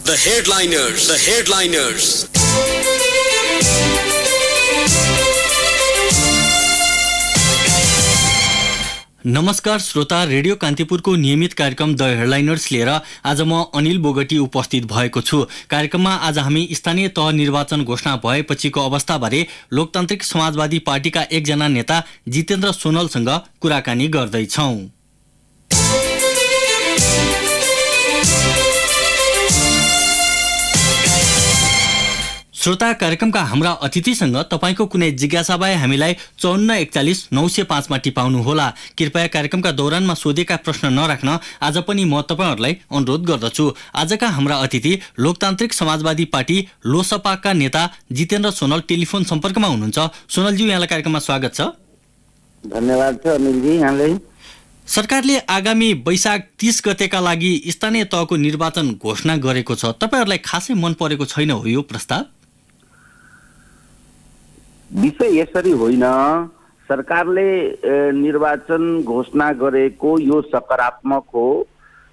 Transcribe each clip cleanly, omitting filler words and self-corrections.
The headliners. नमस्कार श्रोता, radio कान्तिपुरको नियमित कार्यक्रम द हेडलाइनर्स लिएर आज म अनिल बोगटी उपस्थित भएको छु। कार्यक्रममा आज हामी स्थानीय तह निर्वाचन घोषणा भएपछिको अवस्थाबारे लोकतान्त्रिक समाजवादी पार्टीका एकजना नेता जितेन्द्र सोनलसँग कुराकानी गर्दैछौँ। श्रोता, कार्यक्रमका हाम्रा अतिथिसँग तपाईको कुनै जिज्ञासा भए हामीलाई 5441 905 मा टिपाउनुहोला। कृपया कार्यक्रमका दौरानमा सोधेका प्रश्न नराख्न आज पनि म तपाईहरुलाई अनुरोध गर्दछु। आजका हाम्रा अतिथि लोकतान्त्रिक समाजवादी पार्टी लोसपाका नेता जितेन्द्र सोनल टेलिफोन सम्पर्कमा हुनुहुन्छ। सोनलजी, यहाँलाई कार्यक्रममा स्वागत छ। धन्यवाद छ अनिलजी। यहाँलाई सरकारले आगामी वैशाख 30 गतेका लागि स्थानीय तहको निर्वाचन घोषणा गरेको छ। तपाईहरुलाई खासै मन परेको छैन हो यो प्रस्ताव? विषय यसरी होइन। सरकारले निर्वाचन घोषणा गरेको यो सकारात्मक हो।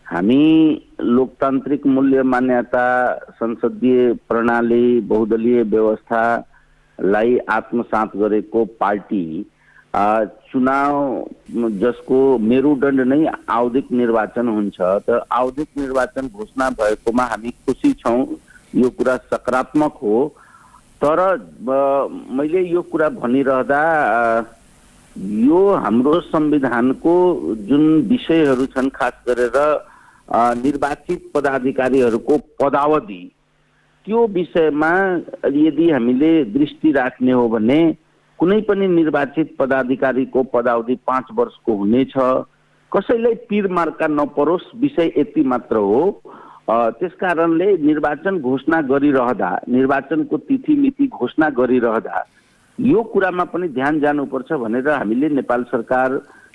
हामी लोकतान्त्रिक मूल्य मान्यता, संसदीय प्रणाली, बहुदलीय व्यवस्थालाई आत्मसात गरेको पार्टी चुनाव जसको मेरुदण्ड नै आवधिक निर्वाचन हुन्छ, त आवधिक निर्वाचन घोषणा भएकोमा हामी खुसी छौँ। यो कुरा सकारात्मक हो। तर मैले यो कुरा भनिरहँदा यो हाम्रो संविधानको जुन विषयहरू छन्, खास गरेर निर्वाचित पदाधिकारीहरूको पदावधि, त्यो विषयमा यदि हामीले दृष्टि राख्ने हो भने कुनै पनि निर्वाचित पदाधिकारीको पदावधि 5 वर्षको हुनेछ। कसैलाई पीर मार्का नपरोस्, विषय यति मात्र हो। त्यसकारणले निर्वाचन घोषणा गरिरहँदा, निर्वाचनको तिथि मिति घोषणा गरिरहँदा यो कुरामा पनि ध्यान जानुपर्छ भनेर हामीले नेपाल सरकार,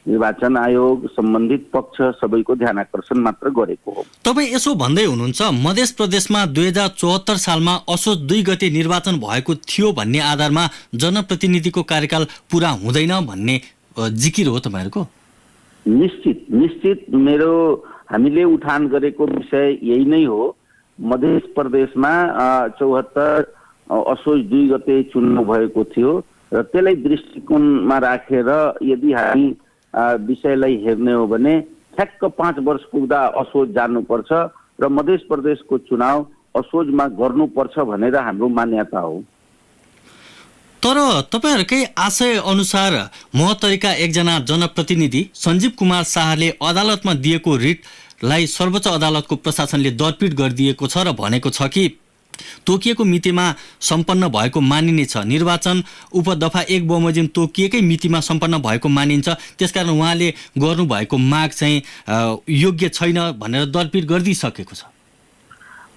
निर्वाचन आयोग, सम्बन्धित पक्ष सबैको ध्यान आकर्षण मात्र गरेको हो। तपाईँ यसो भन्दै हुनुहुन्छ, मध्य प्रदेशमा 2074 सालमा असोज 2 गते निर्वाचन भएको थियो भन्ने आधारमा जनप्रतिनिधिको कार्यकाल पूरा हुँदैन भन्ने जिकिर हो तपाईँहरूको? निश्चित हामीले उठान गरेको विषय यही नै हो। मध्य प्रदेशमा 74 असोज 2 गते चुनाव भएको थियो र त्यसलाई दृष्टिकोणमा राखेर यदि हामी विषयलाई हेर्ने हो भने ठ्याक्क 5 वर्ष पुग्दा असोज जानुपर्छ र मध्य प्रदेशको चुनाव असोजमा गर्नुपर्छ भनेर हाम्रो मान्यता हो। तर तपाईहरुकै आशय अनुसार महोत्तरीका एकजना जनप्रतिनिधि सञ्जीव कुमार शाहले अदालतमा दिएको रिटलाई सर्वोच्च अदालतको प्रशासनले दरपीट गरिदिएको छ र भनेको छ कि तोकिएको मितिमा सम्पन्न भएको मानिनेछ। निर्वाचन उपदफा 1 बमोजिम तोकिएकै मितिमा सम्पन्न भएको मानिन्छ। त्यसकारण उहाँले गर्नुभएको माग चाहिँ योग्य छैन भनेर दरपीट गरिदिइसकेको छ।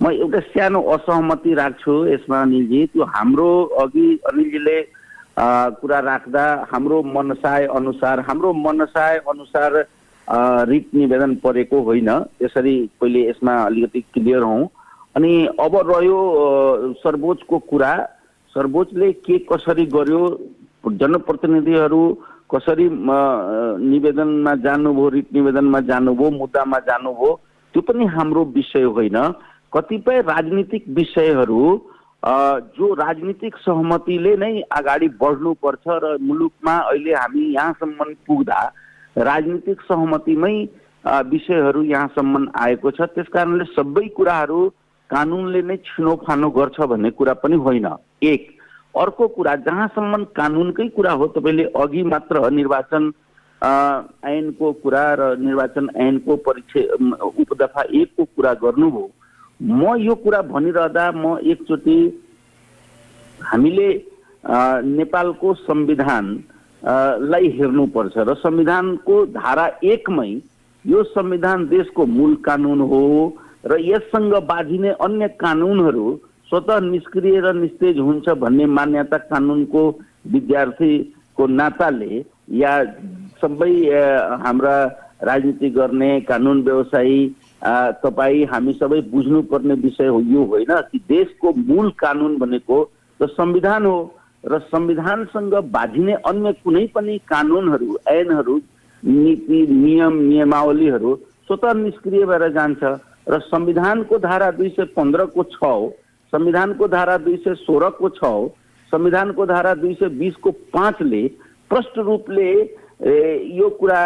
म एउटा सानो असहमति राख्छु यसमा अनिलजी। त्यो हाम्रो अघि अनिलजीले कुरा राख्दा हाम्रो मनसाय अनुसार रिट निवेदन परेको होइन। यसरी पहिले यसमा अलिकति क्लियर हौँ। अनि अब रह्यो सर्वोच्चको कुरा। सर्वोच्चले के कसरी गर्यो, जनप्रतिनिधिहरू कसरी निवेदनमा जानुभयो, रिट निवेदनमा जानुभयो, मुद्दामा जानुभयो, त्यो पनि हाम्रो विषय होइन। कतिपय राजनीतिक विषयहरू जो राजनीतिक सहमतिले नै अगाडि बढ्नुपर्छ र मुलुकमा अहिले हामी यहाँसम्म पुग्दा राजनीतिक सहमतिमै विषयहरू यहाँसम्म आएको छ। त्यसकारणले सबै कुराहरू कानुनले नै छिनोफानो गर्छ भन्ने कुरा पनि होइन। एक अर्को कुरा, जहाँसम्म कानुनकै कुरा हो, तपाईँले अघि मात्र निर्वाचन ऐनको कुरा र निर्वाचन ऐनको उपदफा 1 को कुरा गर्नुभयो। म यो कुरा भनिरहँदा म एकचोटि हामीले नेपालको संविधानलाई हेर्नुपर्छ र संविधानको धारा 1 मै यो संविधान देशको मूल कानुन हो र यससँग बाझिने अन्य कानुनहरू स्वतः निष्क्रिय र निस्तेज हुन्छ भन्ने मान्यता कानुनको विद्यार्थीको नाताले या सबै हाम्रा राजनीति गर्ने कानुन व्यवसायी तपाईँ हामी सबै बुझ्नुपर्ने विषय हो। यो होइन कि देशको मूल कानुन भनेको त संविधान हो र संविधानसँग बाझिने अन्य कुनै पनि कानुनहरू, ऐनहरू, नीति, नियम, नियमावलीहरू स्वतः निष्क्रिय भएर जान्छ। र संविधानको धारा 215 को 6, संविधानको धारा 216 को 6, संविधानको धारा 220 को 5 ले प्रष्ट रूपले यो कुरा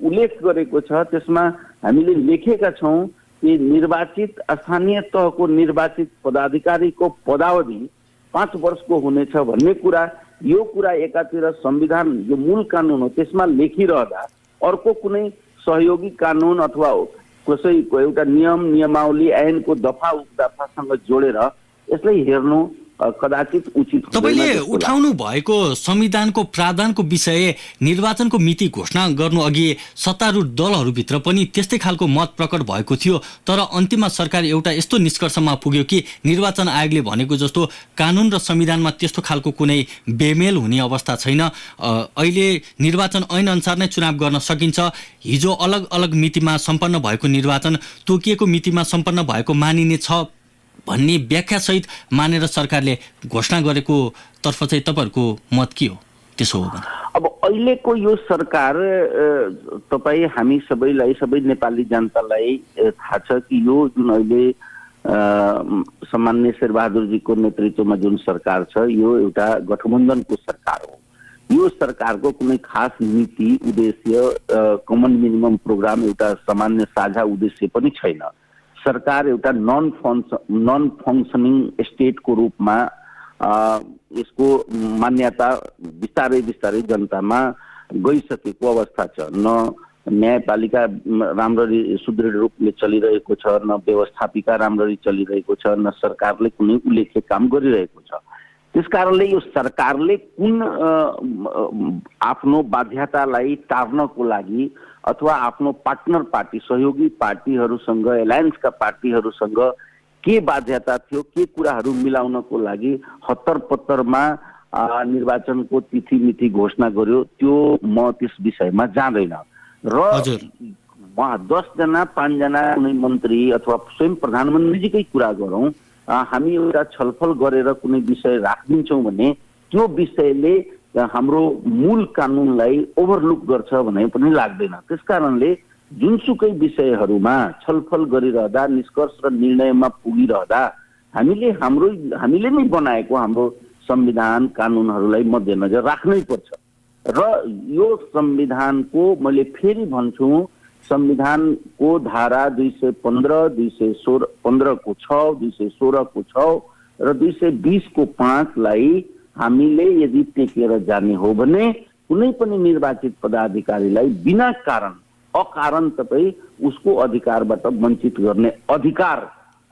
उल्लेख गरेको छ। त्यसमा हामीले लेखेका छौं कि निर्वाचित स्थानीय तहको निर्वाचित पदाधिकारीको पदावधि 5 वर्षको हुनेछ भन्ने कुरा, यो कुरा एकातिर संविधान जो मूल कानून हो त्यसमा लेखिरहँदा अर्को कुनै सहयोगी कानून अथवा कसैको एउटा नियम नियमावली ऐनको दफा उपदफासँग जोडेर यसलाई हेर्नु कदाचित उचित हुँदैन। तपाईले उठाउनु भएको संविधानको प्रावधानको विषय निर्वाचनको मिति घोषणा गर्नु अघि सत्तारूढ दलहरूभित्र पनि त्यस्तै खालको मत प्रकट भएको थियो, तर अन्तिममा सरकार एउटा यस्तो निष्कर्षमा पुग्यो कि निर्वाचन आयोगले भनेको जस्तो कानून र संविधानमा त्यस्तो खालको कुनै बेमेल हुने अवस्था छैन। अहिले निर्वाचन ऐन अनुसार नै चुनाव गर्न सकिन्छ। हिजो अलग अलग मितिमा सम्पन्न भएको निर्वाचन तोकिएको मितिमा सम्पन्न भएको मानिने छ भन्ने व्याख्यासहित मानेर सरकारले घोषणा गरेको तर्फ चाहिँ तपाईहरुको मत के हो? त्यसो हो भने अब अहिलेको यो सरकार तपाई हामी सबैलाई, सबै नेपाली जनतालाई थाहा छ कि यो जुन अहिले सामान्य शेरबहादुरजीको नेतृत्वमा जुन सरकार छ यो एउटा गठबन्धनको सरकार हो। यो सरकारको कुनै खास नीति उद्देश्य कमन मिनिमम प्रोग्राम एउटा सामान्य साझा उद्देश्य पनि छैन। सरकार एउटा नन फङ्सनिङ स्टेटको रूपमा यसको मान्यता बिस्तारै बिस्तारै जनतामा गइसकेको अवस्था छ। न न्यायपालिका राम्ररी सुदृढ रूपले चलिरहेको छ, न व्यवस्थापिका राम्ररी चलिरहेको छ, न सरकारले कुनै उल्लेख्य काम गरिरहेको छ। त्यसकारणले यो सरकारले कुन आफ्नो बाध्यतालाई टार्नको लागि अथवा आफ्नो पार्टनर पार्टी, सहयोगी पार्टीहरूसँग, एलायन्सका पार्टीहरूसँग के बाध्यता थियो, के कुराहरू मिलाउनको लागि हत्तरपत्तरमा निर्वाचनको तिथि मिति घोषणा गर्यो, त्यो म त्यस विषयमा जाँदैन। र 10 जना 5 जना कुनै मन्त्री अथवा स्वयं प्रधानमन्त्रीजीकै कुरा गरौँ, हामी एउटा छलफल गरेर कुनै विषय राखिदिन्छौँ भने त्यो विषयले हाम्रो मूल कानूनलाई ओभरलुक गर्छ भने पनि लाग्दैन। त्यसकारणले जुनसुकै विषयहरूमा छलफल गरिरहँदा, निष्कर्ष र निर्णयमा पुगिरहँदा हामीले नै बनाएको हाम्रो संविधान कानूनहरूलाई मध्यनजर राख्नै पर्छ। र यो संविधानको मैले फेरि भन्छु, संविधानको धारा 215, 215 को 6, 216 को 6 र 220 को 5 लाई हामीले यदि टेकेर जाने हो भने कुनै पनि निर्वाचित पदाधिकारीलाई बिना कारण अकारण तपाई उसको अधिकारबाट वञ्चित गर्ने अधिकार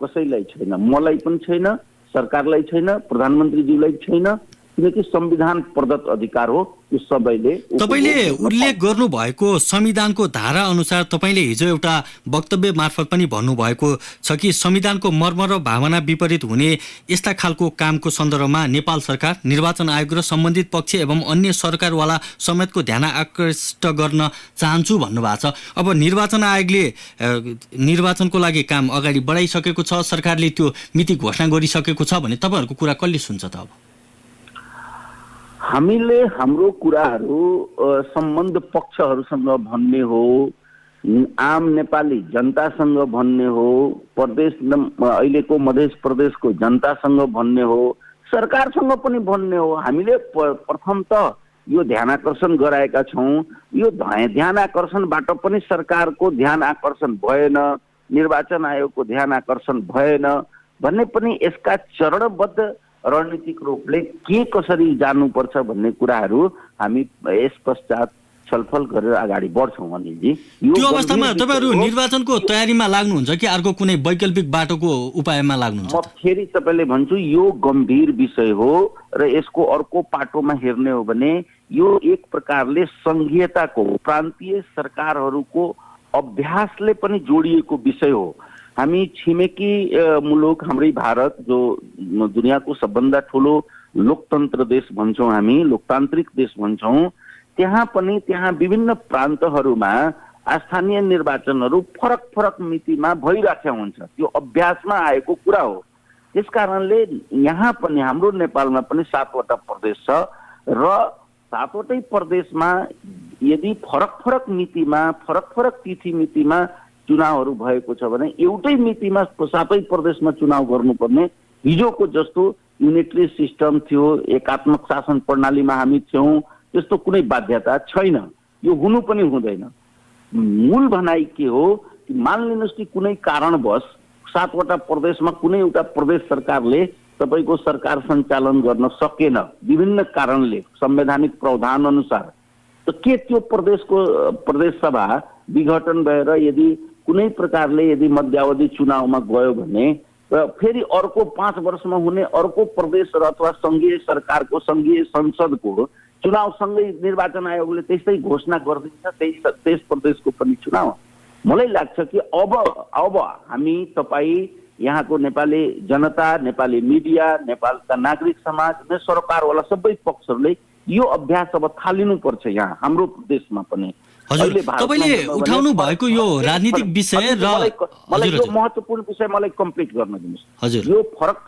कसैलाई छैन। मलाई पनि छैन, सरकारलाई छैन, प्रधानमन्त्रीज्यूलाई छैन, किनकि संविधान प्रदत्त अधिकार हो। यो सबैले तपाईले उल्लेख गर्नु भएको संविधानको धारा अनुसार तपाईले हिजो एउटा वक्तव्य मार्फत पनि भन्नुभएको छ कि संविधानको मर्म र भावना विपरीत हुने यस्ता खालको कामको सन्दर्भमा नेपाल सरकार, निर्वाचन आयोग र सम्बन्धित पक्ष एवं अन्य सरकारवाला समेतको ध्यान आकृष्ट गर्न चाहन्छु भन्नुभएको छ। अब निर्वाचन आयोगले निर्वाचनको लागि काम अगाडि बढाइसकेको छ, सरकारले त्यो मिति घोषणा गरिसकेको छ भने तपाईहरुको कुरा कसले सुन्छ त? अब हामीले हाम्रो कुराहरू सम्बन्ध पक्षहरूसँग भन्ने हो, आम नेपाली जनतासँग भन्ने हो, प्रदेश अहिलेको मध्य प्रदेशको जनतासँग भन्ने हो, सरकारसँग पनि भन्ने हो। हामीले प्रथम त यो ध्यान आकर्षण गराएका छौँ। यो ध्यान आकर्षणबाट पनि सरकारको ध्यान आकर्षण भएन, निर्वाचन आयोगको ध्यान आकर्षण भएन भन्ने पनि यसका चरणबद्ध रणनीतिक रूपले के कसरी जानुपर्छ भन्ने कुराहरू हामी यस पश्चात छलफल गरेर अगाडि बढ्छौँ। अनिलजी, त्यो अवस्थामा तपाईहरु निर्वाचनको तयारीमा लाग्नुहुन्छ कि अर्को कुनै वैकल्पिक बाटोको उपायमा लाग्नुहुन्छ? म फेरि तपाईले भन्छु, यो गम्भीर विषय हो र यसको अर्को पाटोमा हेर्ने हो भने यो एक प्रकारले संघीयताको, प्रान्तीय सरकारहरूको अभ्यासले पनि जोडिएको विषय हो। हामी छिमेकी मुलुक हाम्रै भारत जो दुनियाँको सबभन्दा ठुलो लोकतन्त्र देश भन्छौँ, हामी लोकतान्त्रिक देश भन्छौँ, त्यहाँ विभिन्न प्रान्तहरूमा स्थानीय निर्वाचनहरू फरक फरक मितिमा भइराखेको हुन्छ। त्यो अभ्यासमा आएको कुरा हो। त्यसकारणले यहाँ पनि हाम्रो नेपालमा पनि 7 वटा प्रदेश छ र 7 वटै प्रदेशमा यदि फरक फरक मितिमा, फरक फरक तिथि मितिमा चुनावहरू भएको छ भने एउटै मितिमा सातै प्रदेशमा चुनाव गर्नुपर्ने हिजोको जस्तो युनिटरी सिस्टम थियो, एकात्मक शासन प्रणालीमा हामी थियौँ, त्यस्तो कुनै बाध्यता छैन। यो हुनु पनि हुँदैन। मूल भनाइ के हो कि मान लिनुहोस् कि कुनै कारणवश 7वटा प्रदेशमा कुनै एउटा प्रदेश सरकारले तपाईँको सरकार सञ्चालन गर्न सकेन विभिन्न कारणले, संवैधानिक प्रावधान अनुसार, त के त्यो प्रदेश सभा विघटन भएर यदि कुनै प्रकारले यदि मध्यावधि चुनावमा गयो भने र फेरि अर्को 5 वर्षमा हुने अर्को प्रदेश र अथवा सङ्घीय सरकारको सङ्घीय संसदको चुनावसँगै निर्वाचन आयोगले त्यस्तै घोषणा गरिदिन्छ त्यस प्रदेशको पनि चुनाव। मलाई लाग्छ कि अब हामी तपाईँ यहाँको नेपाली जनता, नेपाली मिडिया, नेपालका नागरिक समाज र सरकारवाला सबै पक्षहरूले यो अभ्यास अब थालिनुपर्छ यहाँ हाम्रो देशमा पनि। हजुर, तपाईले उठाउनु भएको यो राजनीतिक विषय र मलाई यो महत्त्वपूर्ण विषय मलाई कम्प्लिट गर्न दिनुहोस्। हजुर, यो फरक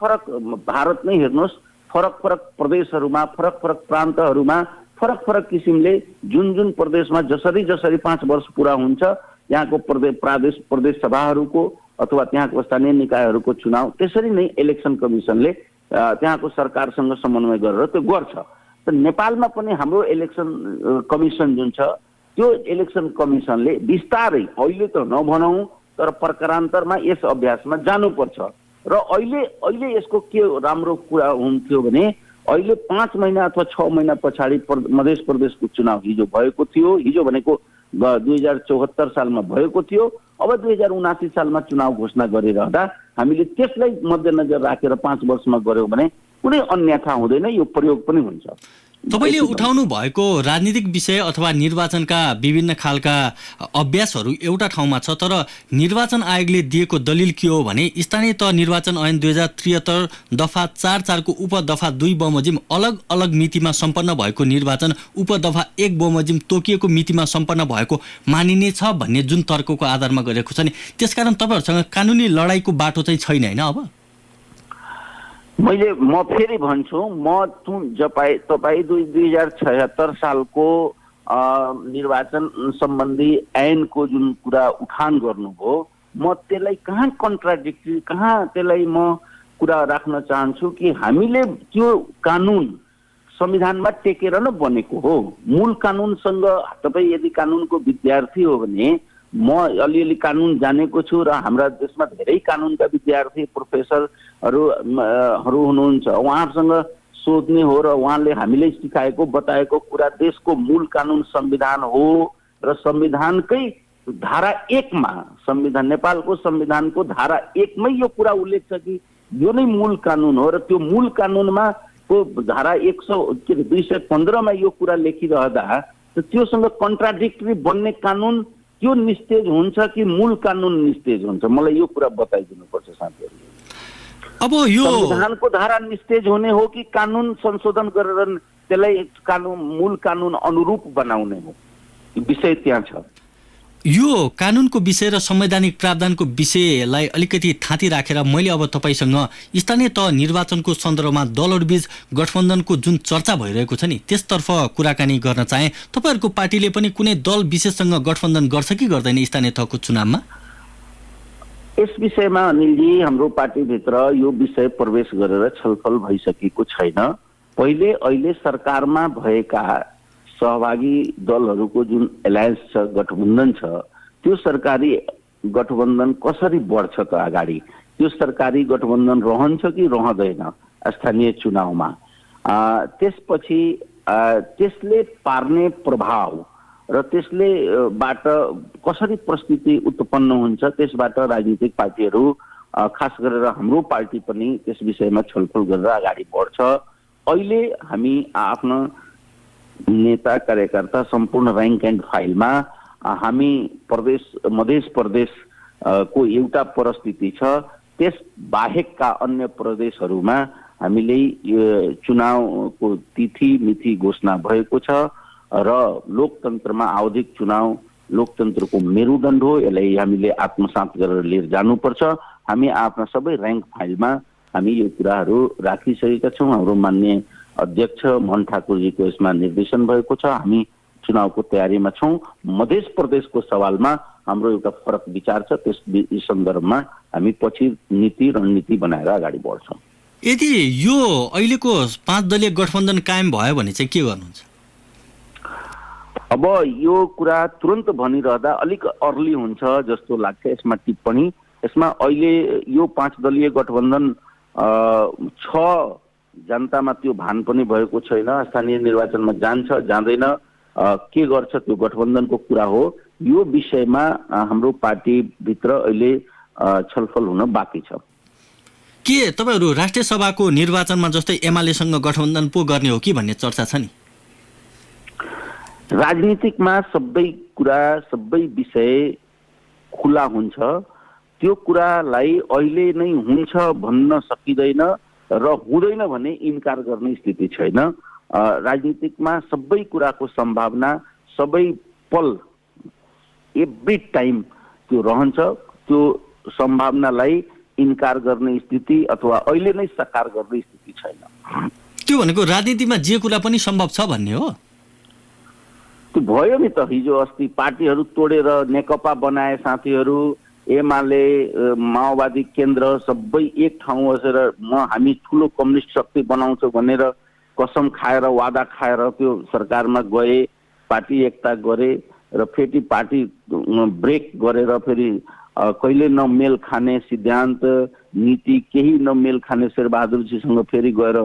भारत नै हेर्नुहोस्, फरक प्रदेशहरूमा, फरक प्रान्तहरूमा फरक किसिमले जुन प्रदेशमा जसरी 5 वर्ष पुरा हुन्छ यहाँको प्रदेश सभाहरूको अथवा त्यहाँको स्थानीय निकायहरूको चुनाव त्यसरी नै इलेक्सन कमिसनले त्यहाँको सरकारसँग समन्वय गरेर त्यो गर्छ। त नेपालमा पनि हाम्रो इलेक्सन कमिसन जुन छ त्यो इलेक्सन कमिसनले बिस्तारै, अहिले त नभनौँ तर प्रकारान्तरमा यस अभ्यासमा जानुपर्छ। र अहिले यसको के राम्रो कुरा हुन्थ्यो भने अहिले 5 महिना अथवा 6 महिना पछाडि मध्य प्रदेशको चुनाव हिजो भएको थियो। हिजो भनेको 2074 सालमा भएको थियो। अब 2079 सालमा चुनाव घोषणा गरिरहँदा हामीले त्यसलाई मध्यनजर राखेर 5 वर्षमा गऱ्यौँ भने कुनै अन्यथा हुँदैन, यो प्रयोग पनि हुन्छ। तपाईले उठाउनु भएको राजनीतिक विषय अथवा निर्वाचनका विभिन्न खालका अभ्यासहरू एउटा ठाउँमा छ, तर निर्वाचन आयोगले दिएको दलिल के हो भने स्थानीय तह निर्वाचन ऐन 2073 दफा 4 को उपदफा 2 बमोजिम अलग अलग मितिमा सम्पन्न भएको निर्वाचन उपदफा 1 बमोजिम तोकिएको मितिमा सम्पन्न भएको मानिनेछ भन्ने जुन तर्कको आधारमा गरेको छ नि, त्यसकारण तपाईहरुसँग कानुनी लडाईको बाटो चाहिँ छैन हैन? अब म फेरि भन्छु, तपाईँ 2076 सालको निर्वाचन सम्बन्धी ऐनको जुन कुरा उठान गर्नुभयो, म त्यसलाई कहाँ कन्ट्राडिक्टरी, कहाँ त्यसलाई म कुरा राख्न चाहन्छु कि हामीले त्यो कानुन संविधानमा टेकेर न बनेको हो। मूल कानुनसँग, तपाईँ यदि कानुनको विद्यार्थी हो भने, म अलिअलि कानुन जानेको छु र हाम्रा देशमा धेरै कानुनका विद्यार्थी प्रोफेसरहरू हुनुहुन्छ, उहाँहरूसँग सोध्ने हो र उहाँले हामीले सिकाएको बताएको कुरा देशको मूल कानुन संविधान हो र संविधानकै धारा 1 मा, नेपालको संविधानको धारा 1 मै यो कुरा उल्लेख छ कि यो नै मूल कानुन हो र त्यो मूल कानुनमा को धारा 215 मा यो कुरा लेखिरहँदा त्योसँग कन्ट्राडिक्टरी बन्ने कानुन त्यो निस्तेज हुन्छ कि मूल कानुन निस्तेज हुन्छ? मलाई यो कुरा बताइदिनुपर्छ साथीहरूले। अब यो संविधानको धारा निस्तेज हुने हो कि कानुन संशोधन गरेर त्यसलाई मूल कानुन अनुरूप बनाउने हो? विषय त्यहाँ छ। यो कानुनको विषय र संवैधानिक प्रावधानको विषयलाई अलिकति थाँती राखेर मैले अब तपाईसँग स्थानीय तह निर्वाचनको सन्दर्भमा दलहरूबीच गठबन्धनको जुन चर्चा भइरहेको छ नि त्यसतर्फ कुराकानी गर्न चाहे। तपाईहरुको पार्टीले पनि कुनै दल विशेषसँग गठबन्धन गर्छ कि गर्दैन स्थानीय तहको चुनावमा? यस विषयमा अनिलजी, हाम्रो पार्टीभित्र यो विषय प्रवेश गरेर छलफल भइसकेको छैन। अहिले सरकारमा भएका सहभागी दलहरूको जुन एलायन्स छ, गठबन्धन छ, त्यो सरकारी गठबन्धन कसरी बढ्छ त अगाडि? त्यो सरकारी गठबन्धन रहन्छ कि रहँदैन स्थानीय चुनावमा? त्यसपछि त्यसले पार्ने प्रभाव र त्यसले बाट कसरी परिस्थिति उत्पन्न हुन्छ, त्यसबाट राजनीतिक पार्टीहरू, खास गरेर हाम्रो पार्टी पनि त्यस विषयमा छलफल गरेर अगाडि बढ्छ। अहिले हामी आफ्नो नेता कार्यकर्ता सम्पूर्ण र्याङ्क एन्ड फाइलमा हामी मध्य प्रदेश को एउटा परिस्थिति छ, त्यस बाहेकका अन्य प्रदेशहरूमा हामीले चुनावको तिथि मिति घोषणा भएको छ र लोकतन्त्रमा आवधिक चुनाव लोकतन्त्रको मेरुदण्ड हो। यसलाई हामीले आत्मसात गरेर लिएर जानुपर्छ। हामी आफ्ना सबै र्याङ्क फाइलमा हामी यो कुराहरू राखिसकेका छौँ। हाम्रो माननीय अध्यक्ष मोहन ठाकुरजीको यसमा निर्देशन भएको छ। हामी चुनावको तयारीमा छौँ। मध्य प्रदेशको सवालमा हाम्रो एउटा फरक विचार छ। यस सन्दर्भमा हामी पछि नीति रणनीति बनाएर अगाडि बढ्छौँ। यदि यो अहिलेको 5 दलीय गठबन्धन कायम भयो भने चाहिँ के गर्नुहुन्छ? अब यो कुरा तुरन्त भनिरहँदा अलिक अर्ली हुन्छ जस्तो लाग्छ यसमा टिप्पणी। यसमा अहिले यो 5 दलीय गठबन्धन छ, जनतामा त्यो भान पनि भएको छैन। स्थानीय निर्वाचनमा जान्छ जाँदैन, के गर्छ त्यो गठबन्धनको कुरा हो। यो विषयमा हाम्रो पार्टीभित्र अहिले छलफल हुन बाँकी छ। के तपाईहरू राष्ट्रिय सभाको निर्वाचनमा जस्तै एमालेसँग गठबन्धन पो गर्ने हो कि भन्ने चर्चा छ नि? राजनीतिकमा सबै कुरा सबै विषय खुला हुन्छ। त्यो कुरालाई अहिले नै हुन्छ भन्न सकिँदैन र हुँदैन भने इन्कार गर्ने स्थिति छैन। राजनीतिकमा सबै कुराको सम्भावना सबै पल एभ्री टाइम त्यो रहन्छ। त्यो सम्भावनालाई इन्कार गर्ने स्थिति अथवा अहिले नै साकार गर्ने स्थिति छैन। त्यो भनेको राजनीतिमा जे कुरा पनि सम्भव छ भन्ने हो? त्यो भयो नि त। हिजो अस्ति पार्टीहरू तोडेर नेकपा बनाए साथीहरू, एमाले, माओवादी केन्द्र सबै एक ठाउँ बसेर हामी ठुलो कम्युनिस्ट शक्ति बनाउँछौँ भनेर कसम खाएर वादा खाएर त्यो सरकारमा गए, पार्टी एकता गरे र फेरि पार्टी ब्रेक गरेर फेरि कहिले नमेल खाने सिद्धान्त नीति केही नमेल खाने शेरबहादुरजीसँग फेरि गएर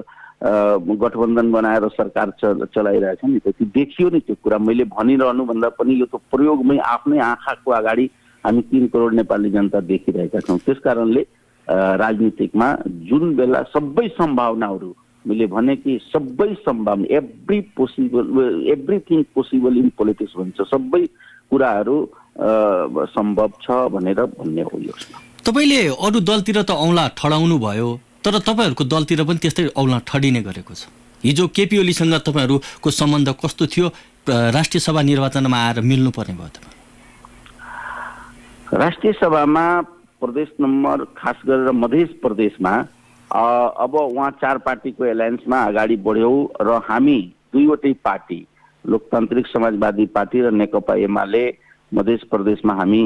गठबन्धन बनाएर सरकार चलाइरहेछ नि त। त्यो देखियो नि त्यो कुरा। मैले भनिरहनु भन्दा पनि यो त प्रयोगमै आफ्नै आँखाको अगाडि हामी 3 करोड नेपाली जनता देखिरहेका छौँ। त्यसकारणले राजनीतिकमा जुन बेला सबै सम्भावनाहरू, मैले भने कि सबै सम्भावना एभ्रिथिङ पोसिबल इन पोलिटिक्स भन्छ, सबै कुराहरू सम्भव छ भनेर भन्ने हो। यो तपाईँले अरू दलतिर त औँला ठडाउनु भयो, तर तपाईँहरूको दलतिर पनि त्यस्तै औँला ठडिने गरेको छ। हिजो केपी ओलीसँग तपाईँहरूको सम्बन्ध कस्तो थियो? राष्ट्रिय सभा निर्वाचनमा आएर मिल्नुपर्ने भयो तपाईँ? राष्ट्रिय सभामा प्रदेश नम्बर खास गरेर मध्य प्रदेशमा अब उहाँ 4 पार्टीको एलायन्समा अगाडि बढ्यौँ र हामी 2वटै पार्टी, लोकतान्त्रिक समाजवादी पार्टी र नेकपा एमाले मध्य प्रदेशमा हामी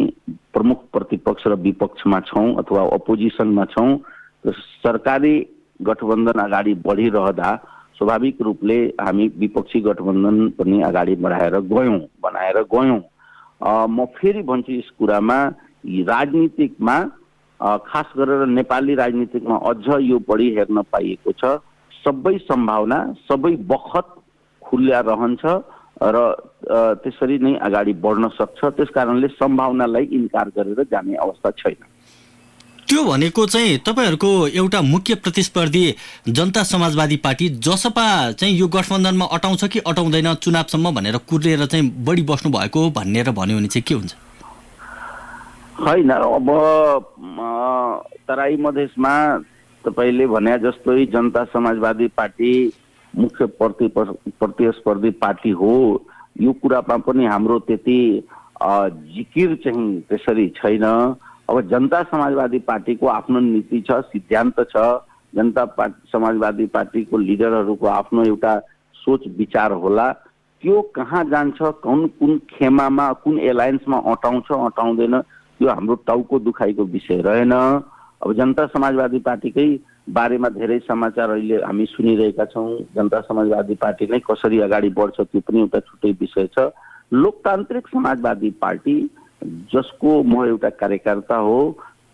प्रमुख प्रतिपक्ष र विपक्षमा छौँ अथवा अपोजिसनमा छौँ। सरकारी गठबन्धन अगाडि बढिरहँदा स्वाभाविक रूपले हामी विपक्षी गठबन्धन पनि अगाडि बनाएर गयौँ। म फेरि भन्छु यस कुरामा, राजनीतिकमा खास गरेर नेपाली राजनीतिकमा अझ यो बढी हेर्न पाइएको छ। सबै सम्भावना सबै बखत खुल्ला रहन्छ र त्यसरी नै अगाडि बढ्न सक्छ। त्यसकारणले सम्भावनालाई इन्कार गरेर जाने अवस्था छैन। त्यो भनेको चाहिँ तपाईँहरूको एउटा मुख्य प्रतिस्पर्धी जनता समाजवादी पार्टी जसपा चाहिँ यो गठबन्धनमा अटाउँछ कि अटाउँदैन चुनावसम्म भनेर कुरेर चाहिँ बढी बस्नु भएको भनेर भन्यो भने चाहिँ के हुन्छ? होइन, अब तराई मधेसमा तपाईँले भने जस्तै जनता समाजवादी पार्टी मुख्य प्रतिस्पर्धी पार्टी हो। यो कुरामा पनि हाम्रो त्यति जिकिर चाहिँ त्यसरी छैन। अब जनता समाजवादी पार्टीको आफ्नो नीति छ, सिद्धान्त छ। जनता समाजवादी पार्टीको लिडरहरूको आफ्नो एउटा सोच विचार होला। त्यो कहाँ जान्छ, कुन खेमामा, कुन एलायन्समा अटाउँछ अटाउँदैन, त्यो हाम्रो टाउको दुखाइको विषय रहेन। अब जनता समाजवादी पार्टीकै बारेमा धेरै समाचार अहिले हामी सुनिरहेका छौँ। जनता समाजवादी पार्टी नै कसरी अगाडि बढ्छ त्यो पनि एउटा छुट्टै विषय छ। लोकतान्त्रिक समाजवादी पार्टी जसको म एउटा कार्यकर्ता हो,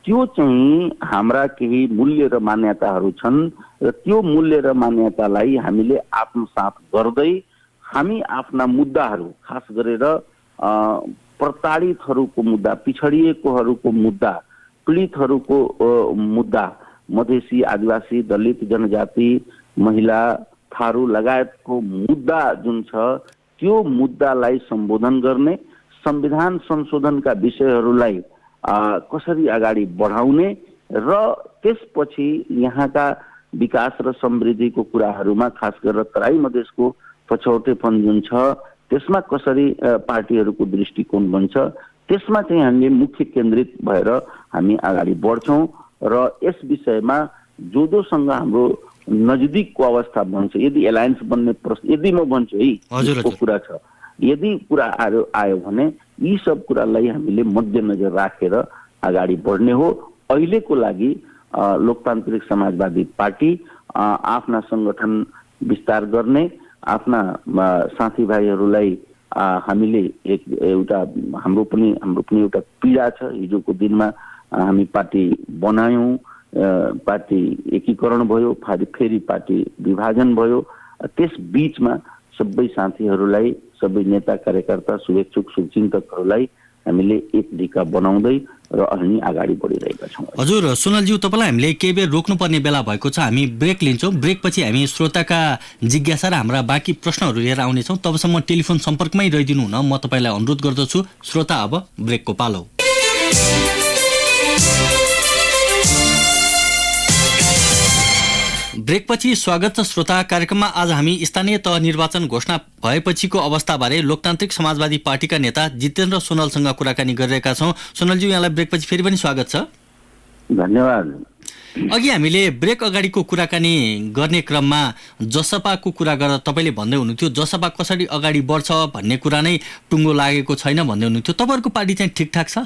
त्यो चाहिँ हाम्रा केही मूल्य र मान्यताहरू छन् र त्यो मूल्य र मान्यतालाई हामीले आत्मसात गर्दै हामी आफ्ना मुद्दाहरू खास गरेर प्रताडितहरूको मुद्दा, पिछडिएकोहरूको मुद्दा, पीडितहरूको मुद्दा, मधेसी, आदिवासी, दलित, जनजाति, महिला, थारू लगायतको मुद्दा जुन छ त्यो मुद्दालाई सम्बोधन गर्ने, संविधान संशोधनका विषयहरूलाई कसरी अगाडि बढाउने र त्यसपछि यहाँका विकास र समृद्धिको कुराहरूमा खास गरेर तराई मधेसको पछौटेपन जुन छ त्यसमा कसरी पार्टीहरूको दृष्टिकोण बन्छ, त्यसमा चाहिँ हामीले मुख्य केन्द्रित भएर हामी अगाडि बढ्छौँ र यस विषयमा जोसँग हाम्रो नजिकको अवस्था बन्छ, यदि एलायन्स बन्ने प्रश्न, यदि म भन्छु है को कुरा छ, यदि कुरा आयो भने यी सब कुरालाई हामीले मध्यनजर राखेर अगाडि बढ्ने हो। अहिलेको लागि लोकतान्त्रिक समाजवादी पार्टी आफ्ना संगठन विस्तार गर्ने, आफ्ना साथीभाइहरूलाई हामीले एउटा हाम्रो पनि एउटा पीडा छ। हिजोको दिनमा हामी पार्टी बनायौँ, पार्टी एकीकरण भयो, फेरि पार्टी विभाजन भयो। त्यस बीचमा सबै साथीहरूलाई, सबै नेता कार्यकर्ता, शुभेच्छुक शुभचिन्तकहरूलाई हामीले एक ढिका बनाउँदै र हामी अगाडि बढिरहेका छौँ। हजुर सुनलज्यू, तपाईँलाई हामीले केही बेर रोक्नुपर्ने बेला भएको छ। हामी ब्रेक लिन्छौँ। ब्रेकपछि हामी श्रोताका जिज्ञासा र हाम्रा बाँकी प्रश्नहरू लिएर आउनेछौँ। तबसम्म टेलिफोन सम्पर्कमै रहिदिनु हुन म तपाईँलाई अनुरोध गर्दछु। श्रोता, अब ब्रेकको पालो। ब्रेकपछि स्वागत छ श्रोता। कार्यक्रममा आज हामी स्थानीय तह निर्वाचन घोषणा भएपछिको अवस्थाबारे लोकतान्त्रिक समाजवादी पार्टीका नेता जितेन्द्र सोनलसँग कुराकानी गरिरहेका छौँ। सोनलज्यू, यहाँलाई ब्रेकपछि फेरि पनि स्वागत छ। धन्यवाद। अघि हामीले ब्रेक अगाडिको कुराकानी गर्ने क्रममा जसपाको कुरा गरेर तपाईँले भन्दै हुनुहुन्थ्यो जसपा कसरी अगाडि बढ्छ भन्ने कुरा नै टुङ्गो लागेको छैन भन्दै हुनुहुन्थ्यो। तपाईँहरूको पार्टी चाहिँ ठिकठाक छ?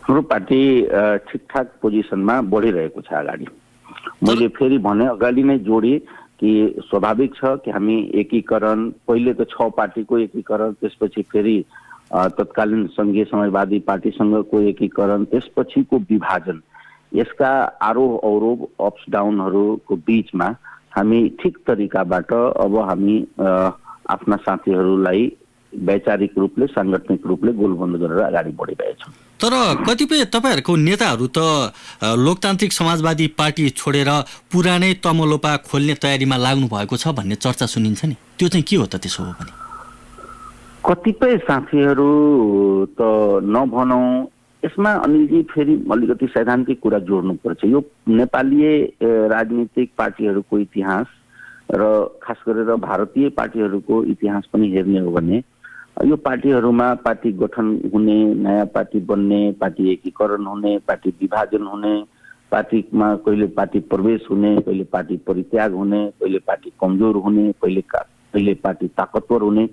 हाम्रो पार्टी ठिकठाक पोजिसनमा बढिरहेको छ अगाडि। मैले फेरि भने अगाडि नै जोडेँ कि स्वाभाविक छ कि हामी एकीकरण, पहिले त 6 पार्टीको एकीकरण, त्यसपछि फेरि तत्कालीन संघीय समाजवादी पार्टीसँगको एकीकरण, त्यसपछिको विभाजन, यसका आरोह अवरोह अप्स डाउनहरूको बीचमा हामी ठिक तरिकाबाट अब हामी आफ्ना साथीहरूलाई वैचारिक रूपले, सांगठनिक रूपले गोलबन्द गरेर अगाडि बढिरहेछौँ। तर कतिपय तपाईँहरूको नेताहरू त लोकतान्त्रिक समाजवादी पार्टी छोडेर पुरानै तमलोपा खोल्ने तयारीमा लाग्नु भएको छ भन्ने चर्चा सुनिन्छ नि, त्यो चाहिँ के हो त? त्यसो हो भने कतिपय साथीहरू त नभनौँ, यसमा अनिलजी फेरि अलिकति सैद्धान्तिक कुरा जोड्नुपर्छ। यो नेपाली राजनीतिक पार्टीहरूको इतिहास र खास गरेर भारतीय पार्टीहरूको इतिहास पनि हेर्ने हो भने यो पार्टीहरूमा पार्टी गठन हुने, नयाँ पार्टी बन्ने, पार्टी एकीकरण हुने, पार्टी विभाजन हुने, पार्टीमा कहिले पार्टी प्रवेश हुने, कहिले पार्टी परित्याग हुने, कहिले पार्टी कमजोर हुने, कहिले पार्टी ताकतवर हुने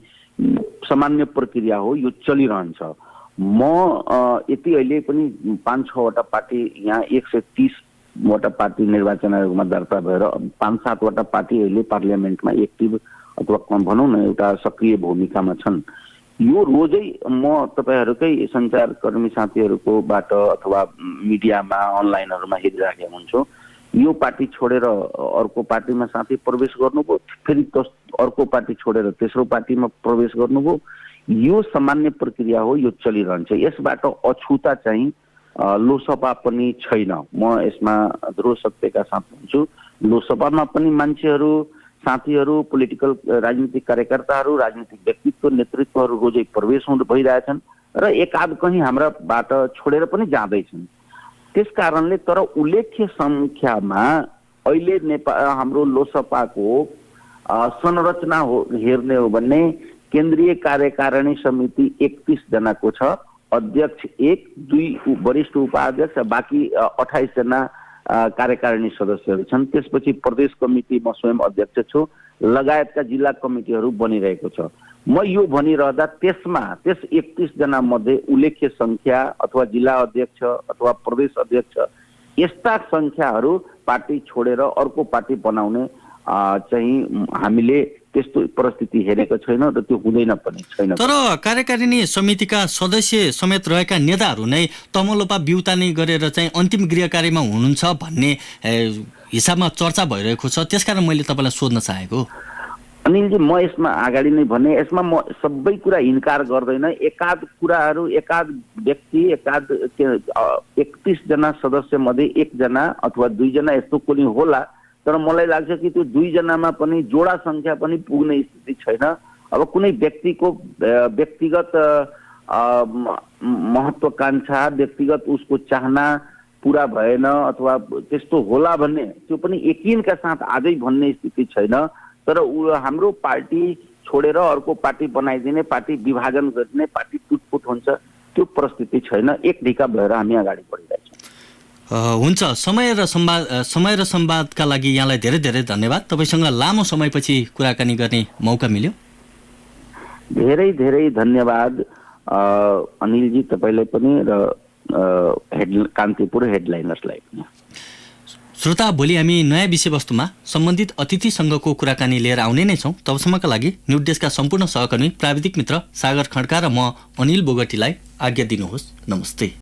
सामान्य प्रक्रिया हो। यो चलिरहन्छ। म यति अहिले पनि 5-6 वटा पार्टी, यहाँ 130 वटा पार्टी निर्वाचन आयोगमा दर्ता भएर 5-7 वटा पार्टी अहिले पार्लियामेन्टमा एक्टिभ अथवा भनौँ न एउटा सक्रिय भूमिकामा छन्। यो रोजै म तपाईँहरूकै सञ्चारकर्मी साथीहरूकोबाट अथवा मिडियामा, अनलाइनहरूमा हेरिराखेको हुन्छु। यो पार्टी छोडेर अर्को पार्टीमा साथी प्रवेश गर्नुभयो, फेरि अर्को पार्टी छोडेर तेस्रो पार्टीमा प्रवेश गर्नुभयो। यो सामान्य प्रक्रिया हो, यो चलिरहन्छ। यसबाट अछुता चाहिँ लोसपा पनि छैन। म यसमा दृढ सत्यका साथ भन्छु। लोसपामा पनि मान्छेहरू, साथीहरू, पोलिटिकल राजनीतिक कार्यकर्ताहरू, राजनीतिक व्यक्तित्व, नेतृत्वहरू रोजै प्रवेश भइरहेछन् र एकाध कहीँ हाम्राबाट छोडेर पनि जाँदैछन्। त्यस कारणले तर उल्लेख्य संख्यामा अहिले हाम्रो लोसपाको संरचना हेर्ने हो भने केन्द्रीय कार्यकारिणी समिति 31 जनाको छ। अध्यक्ष 1, 2 वरिष्ठ उपाध्यक्ष, बाँकी 28 जना कार्यकारिणी सदस्यहरू छन्। त्यसपछि प्रदेश कमिटी म स्वयं अध्यक्ष छु, लगायतका जिल्ला कमिटीहरू बनिरहेको छ। म यो भनिरहँदा त्यस 31 जना मध्ये उल्लेख्य संख्या अथवा जिल्ला अध्यक्ष अथवा प्रदेश अध्यक्ष यस्ता संख्याहरू पार्टी छोडेर अर्को पार्टी बनाउने चाहिँ हामीले त्यस्तो परिस्थिति हेरेको छैन र त्यो हुँदैन पनि छैन। तर कार्यकारिणी समितिका सदस्य समेत रहेका नेताहरू नै तमलोपा बिउतानी गरेर चाहिँ अन्तिम गृह कार्यमा हुनुहुन्छ भन्ने हिसाबमा चर्चा भइरहेको छ। त्यसकारण मैले तपाईँलाई सोध्न चाहेको। अनिलजी, म यसमा अगाडि नै भने, यसमा म सबै कुरा इन्कार गर्दैन। एकाध कुराहरू, एकाध व्यक्ति, 31 जना सदस्य मध्ये 1 जना अथवा 2 जना यस्तो कुनै होला। तर मलाई लाग्छ कि त्यो 2 जनामा पनि जोडा संख्या पनि पुग्ने स्थिति छैन। अब कुनै व्यक्तिको व्यक्तिगत महत्वाकांक्षा, व्यक्तिगत उसको चाहना पूरा भएन अथवा त्यस्तो होला भन्ने त्यो पनि यकिनका साथ आजै भन्ने स्थिति छैन। तर हाम्रो पार्टी छोडेर अर्को पार्टी बनाइदिने, पार्टी विभाजन गर्ने, पार्टी टुटफुट हुन्छ, त्यो परिस्थिति छैन। एक ढिका भएर हामी अगाडि बढिरहेछौँ। हुन्छ। समय र संवादका लागि यहाँलाई धेरै धेरै धन्यवाद। तपाईँसँग लामो समयपछि कुराकानी गर्ने मौका मिल्यो। धेरै धेरै धन्यवाद। अनिलजी तपाईँलाई पनि र कान्तिपुर हेडलाइनर्सलाई पनि। श्रोता, भोलि हामी नयाँ विषयवस्तुमा सम्बन्धित अतिथिसँगको कुराकानी लिएर आउने नै छौँ। तबसम्मका लागि न्युज डेस्कका सम्पूर्ण सहकर्मी, प्राविधिक मित्र सागर खड्का र म अनिल बोगटीलाई आज्ञा दिनुहोस्। नमस्ते।